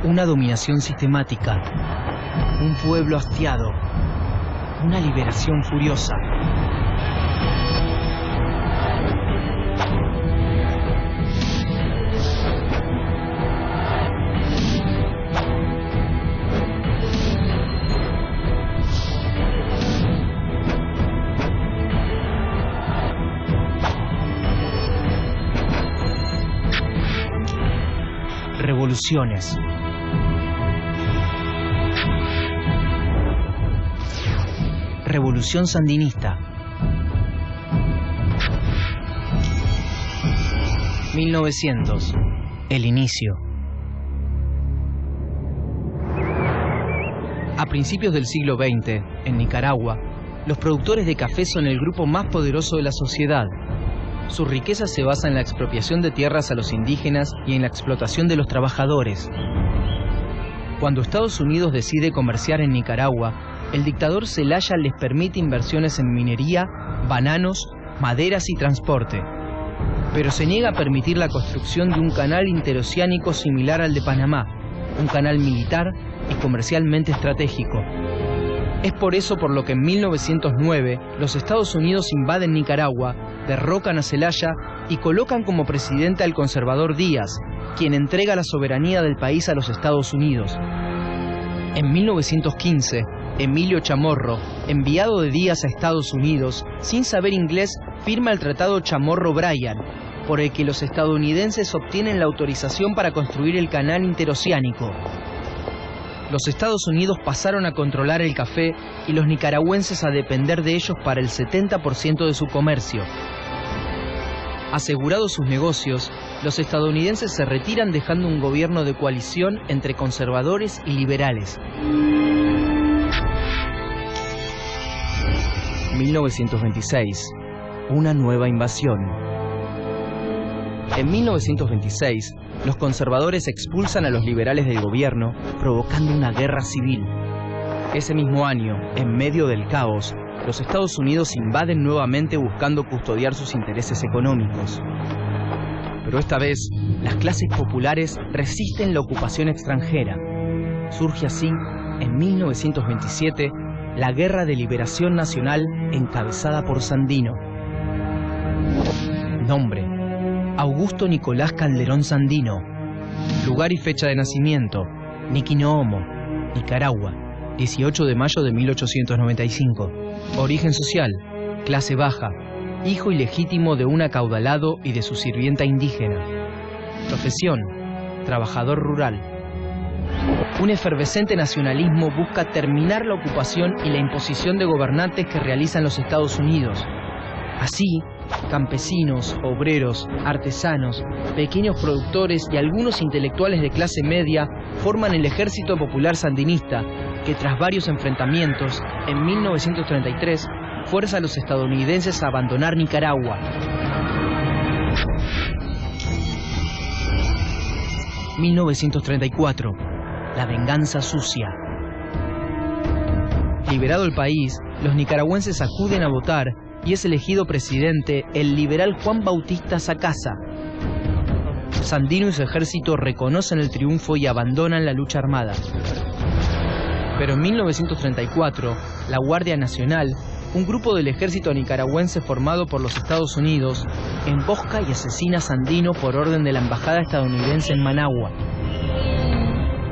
Una dominación sistemática, un pueblo hastiado, una liberación furiosa. Revoluciones. Revolución sandinista. 1900. El inicio. A principios del siglo XX, en Nicaragua, los productores de café son el grupo más poderoso de la sociedad. Su riqueza se basa en la expropiación de tierras a los indígenas y en la explotación de los trabajadores. Cuando Estados Unidos decide comerciar en Nicaragua, el dictador Zelaya les permite inversiones en minería, bananos, maderas y transporte. Pero se niega a permitir la construcción de un canal interoceánico similar al de Panamá, un canal militar y comercialmente estratégico. Es por eso por lo que en 1909 los Estados Unidos invaden Nicaragua, derrocan a Zelaya y colocan como presidente al conservador Díaz, quien entrega la soberanía del país a los Estados Unidos. En 1915, Emilio Chamorro, enviado de Díaz a Estados Unidos, sin saber inglés, firma el Tratado Chamorro-Bryan, por el que los estadounidenses obtienen la autorización para construir el canal interoceánico. Los Estados Unidos pasaron a controlar el café y los nicaragüenses a depender de ellos para el 70% de su comercio. Asegurados sus negocios, los estadounidenses se retiran dejando un gobierno de coalición entre conservadores y liberales. 1926. Una nueva invasión. En 1926, los conservadores expulsan a los liberales del gobierno, provocando una guerra civil. Ese mismo año, en medio del caos, los Estados Unidos invaden nuevamente buscando custodiar sus intereses económicos. Pero esta vez, las clases populares resisten la ocupación extranjera. Surge así, en 1927, la Guerra de Liberación Nacional encabezada por Sandino. Nombre: Augusto Nicolás Calderón Sandino. Lugar y fecha de nacimiento: Niquinoomo, Nicaragua, 18 de mayo de 1895. Origen social: clase baja, hijo ilegítimo de un acaudalado y de su sirvienta indígena. Profesión: trabajador rural. Un efervescente nacionalismo busca terminar la ocupación y la imposición de gobernantes que realizan los Estados Unidos. Así, campesinos, obreros, artesanos, pequeños productores y algunos intelectuales de clase media forman el Ejército Popular Sandinista, que tras varios enfrentamientos, en 1933, fuerza a los estadounidenses a abandonar Nicaragua. 1934. La venganza sucia. Liberado el país, los nicaragüenses acuden a votar y es elegido presidente el liberal Juan Bautista Sacasa. Sandino y su ejército reconocen el triunfo y abandonan la lucha armada. Pero en 1934, la Guardia Nacional, un grupo del ejército nicaragüense formado por los Estados Unidos, embosca y asesina a Sandino por orden de la embajada estadounidense en Managua.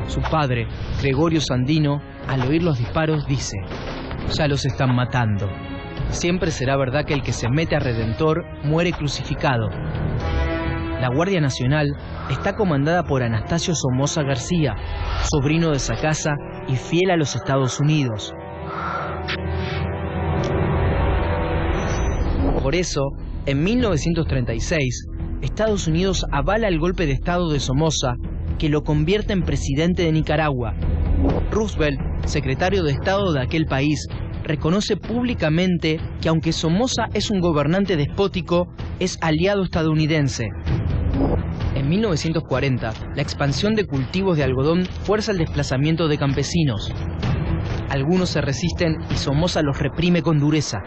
Su padre, Gregorio Sandino, al oír los disparos dice: «Ya los están matando. Siempre será verdad que el que se mete a Redentor muere crucificado». La Guardia Nacional está comandada por Anastasio Somoza García, sobrino de Sacasa y fiel a los Estados Unidos. Por eso, en 1936, Estados Unidos avala el golpe de Estado de Somoza, que lo convierte en presidente de Nicaragua. Roosevelt, secretario de Estado de aquel país, reconoce públicamente que aunque Somoza es un gobernante despótico, es aliado estadounidense. En 1940, la expansión de cultivos de algodón fuerza el desplazamiento de campesinos. Algunos se resisten y Somoza los reprime con dureza.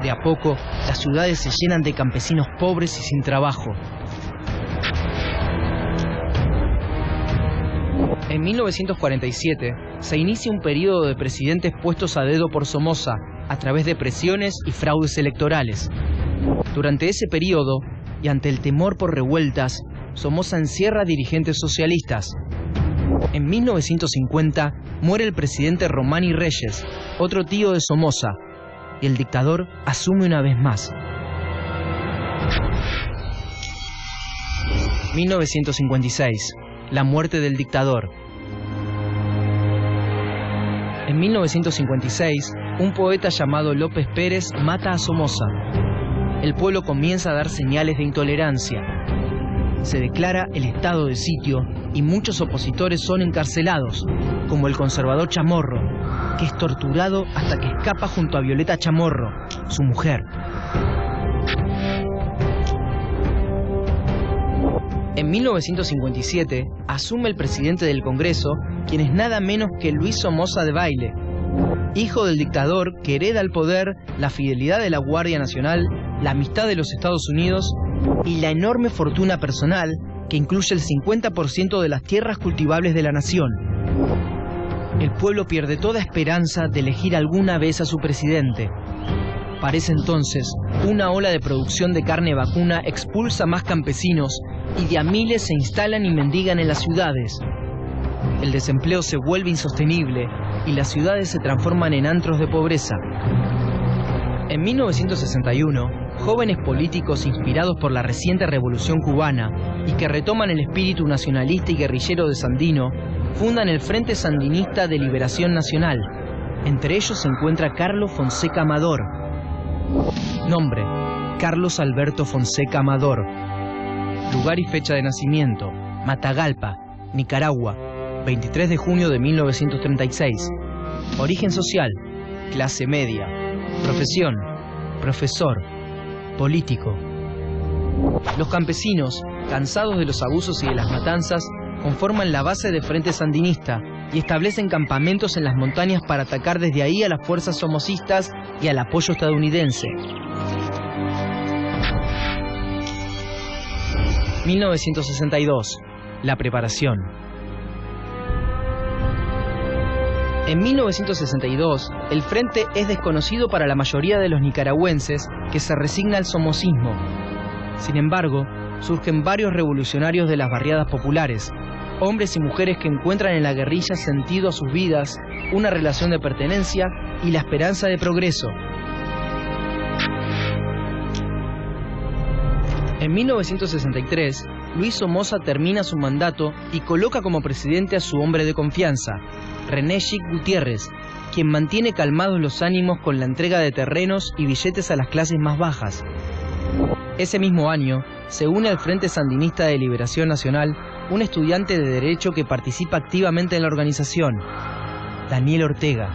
De a poco, las ciudades se llenan de campesinos pobres y sin trabajo. En 1947 se inicia un periodo de presidentes puestos a dedo por Somoza a través de presiones y fraudes electorales. Durante ese periodo, y ante el temor por revueltas, Somoza encierra a dirigentes socialistas. En 1950 muere el presidente Romani Reyes, otro tío de Somoza, y el dictador asume una vez más. 1956. La muerte del dictador. En 1956, un poeta llamado López Pérez mata a Somoza. El pueblo comienza a dar señales de intolerancia. Se declara el estado de sitio y muchos opositores son encarcelados, como el conservador Chamorro, que es torturado hasta que escapa junto a Violeta Chamorro, su mujer. En 1957 asume el presidente del Congreso, quien es nada menos que Luis Somoza Debayle, hijo del dictador que hereda el poder, la fidelidad de la Guardia Nacional, la amistad de los Estados Unidos y la enorme fortuna personal que incluye el 50% de las tierras cultivables de la nación. El pueblo pierde toda esperanza de elegir alguna vez a su presidente. Parece entonces, una ola de producción de carne vacuna expulsa a más campesinos y de a miles se instalan y mendigan en las ciudades. El desempleo se vuelve insostenible y las ciudades se transforman en antros de pobreza. En 1961, jóvenes políticos inspirados por la reciente revolución cubana y que retoman el espíritu nacionalista y guerrillero de Sandino, fundan el Frente Sandinista de Liberación Nacional. Entre ellos se encuentra Carlos Fonseca Amador. Nombre: Carlos Alberto Fonseca Amador. Lugar y fecha de nacimiento: Matagalpa, Nicaragua, 23 de junio de 1936. Origen social: clase media. Profesión: profesor. Político. Los campesinos, cansados de los abusos y de las matanzas, conforman la base de Frente Sandinista y establecen campamentos en las montañas para atacar desde ahí a las fuerzas somocistas y al apoyo estadounidense. 1962. La preparación. En 1962, el frente es desconocido para la mayoría de los nicaragüenses que se resigna al somocismo. Sin embargo, surgen varios revolucionarios de las barriadas populares, hombres y mujeres que encuentran en la guerrilla sentido a sus vidas, una relación de pertenencia y la esperanza de progreso. En 1963, Luis Somoza termina su mandato y coloca como presidente a su hombre de confianza, René Chic Gutiérrez, quien mantiene calmados los ánimos con la entrega de terrenos y billetes a las clases más bajas. Ese mismo año, se une al Frente Sandinista de Liberación Nacional un estudiante de Derecho que participa activamente en la organización, Daniel Ortega.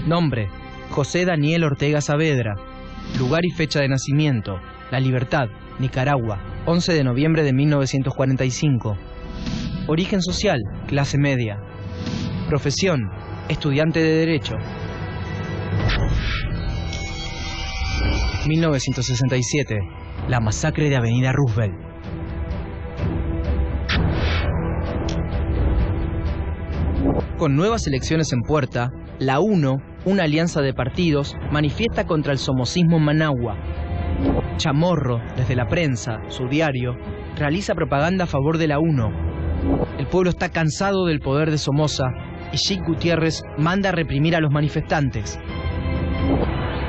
Nombre: José Daniel Ortega Saavedra. Lugar y fecha de nacimiento: La Libertad, Nicaragua, 11 de noviembre de 1945. Origen social: clase media. Profesión: estudiante de Derecho. 1967. La masacre de Avenida Roosevelt. Con nuevas elecciones en puerta, la UNO, una alianza de partidos, manifiesta contra el somocismo en Managua. Chamorro, desde la prensa, su diario, realiza propaganda a favor de la UNO. El pueblo está cansado del poder de Somoza y Chic Gutiérrez manda a reprimir a los manifestantes.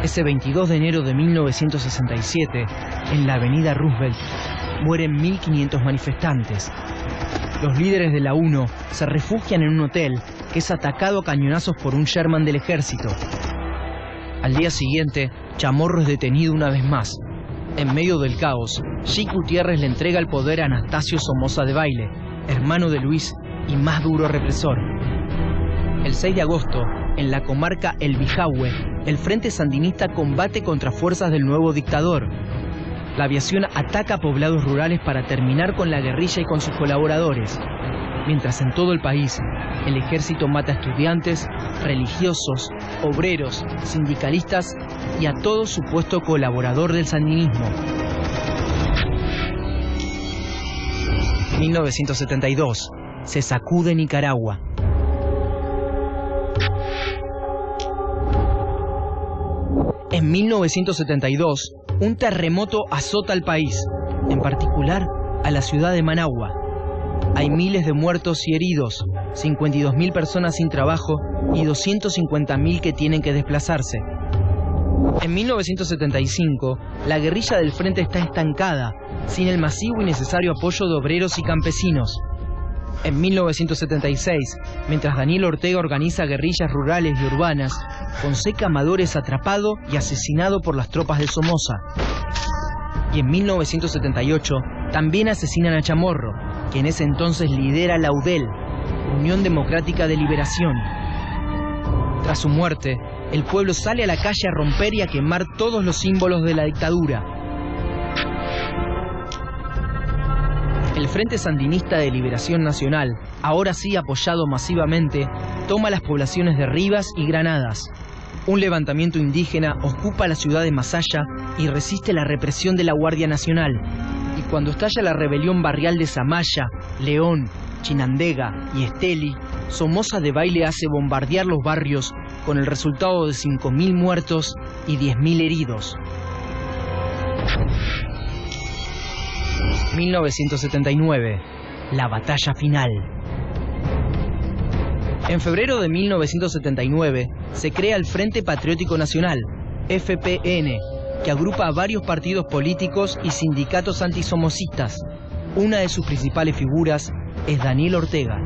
Ese 22 de enero de 1967, en la avenida Roosevelt, mueren 1.500 manifestantes. Los líderes de la UNO se refugian en un hotel que es atacado a cañonazos por un Sherman del ejército. Al día siguiente, Chamorro es detenido una vez más. En medio del caos, Chic Gutiérrez le entrega el poder a Anastasio Somoza Debayle, hermano de Luis y más duro represor. El 6 de agosto, en la comarca El Bijahue, el Frente Sandinista combate contra fuerzas del nuevo dictador. La aviación ataca poblados rurales para terminar con la guerrilla y con sus colaboradores, mientras en todo el país el ejército mata a estudiantes, religiosos, obreros, sindicalistas y a todo supuesto colaborador del sandinismo. 1972. se sacude Nicaragua. En 1972, un terremoto azota al país, en particular a la ciudad de Managua. Hay miles de muertos y heridos, 52.000 personas sin trabajo y 250.000 que tienen que desplazarse. En 1975, la guerrilla del frente está estancada, sin el masivo y necesario apoyo de obreros y campesinos. En 1976, mientras Daniel Ortega organiza guerrillas rurales y urbanas, Fonseca Amador es atrapado y asesinado por las tropas de Somoza. Y en 1978, también asesinan a Chamorro, que en ese entonces lidera la UDEL, Unión Democrática de Liberación. Tras su muerte, el pueblo sale a la calle a romper y a quemar todos los símbolos de la dictadura. El Frente Sandinista de Liberación Nacional, ahora sí apoyado masivamente, toma las poblaciones de Rivas y Granadas. Un levantamiento indígena ocupa la ciudad de Masaya y resiste la represión de la Guardia Nacional. Y cuando estalla la rebelión barrial de Zamaya, León, Chinandega y Esteli, Somoza de Baile hace bombardear los barrios con el resultado de 5.000 muertos y 10.000 heridos. 1979, la batalla final. En febrero de 1979 se crea el Frente Patriótico Nacional, FPN, que agrupa a varios partidos políticos y sindicatos antisomocistas. Una de sus principales figuras es Daniel Ortega.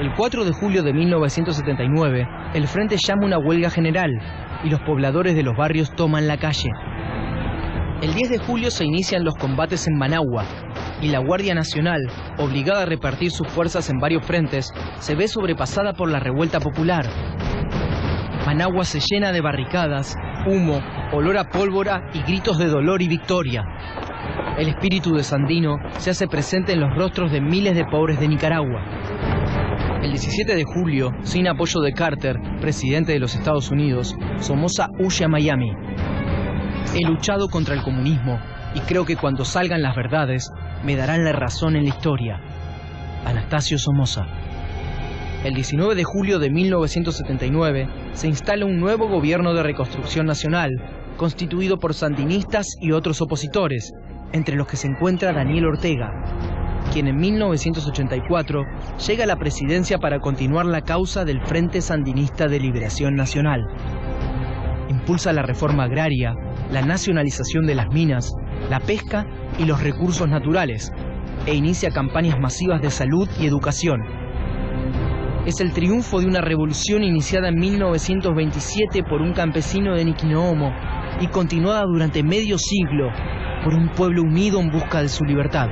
El 4 de julio de 1979, el Frente llama una huelga general y los pobladores de los barrios toman la calle. El 10 de julio se inician los combates en Managua y la Guardia Nacional, obligada a repartir sus fuerzas en varios frentes, se ve sobrepasada por la revuelta popular. Managua se llena de barricadas, humo, olor a pólvora y gritos de dolor y victoria. El espíritu de Sandino se hace presente en los rostros de miles de pobres de Nicaragua. El 17 de julio, sin apoyo de Carter, presidente de los Estados Unidos, Somoza huye a Miami. He luchado contra el comunismo y creo que cuando salgan las verdades me darán la razón en la historia. Anastasio Somoza. El 19 de julio de 1979 se instala un nuevo gobierno de reconstrucción nacional, constituido por sandinistas y otros opositores, entre los que se encuentra Daniel Ortega, quien en 1984 llega a la presidencia para continuar la causa del Frente Sandinista de Liberación Nacional. Impulsa la reforma agraria, la nacionalización de las minas, la pesca y los recursos naturales, e inicia campañas masivas de salud y educación. Es el triunfo de una revolución iniciada en 1927 por un campesino de Niquinoomo y continuada durante medio siglo por un pueblo unido en busca de su libertad.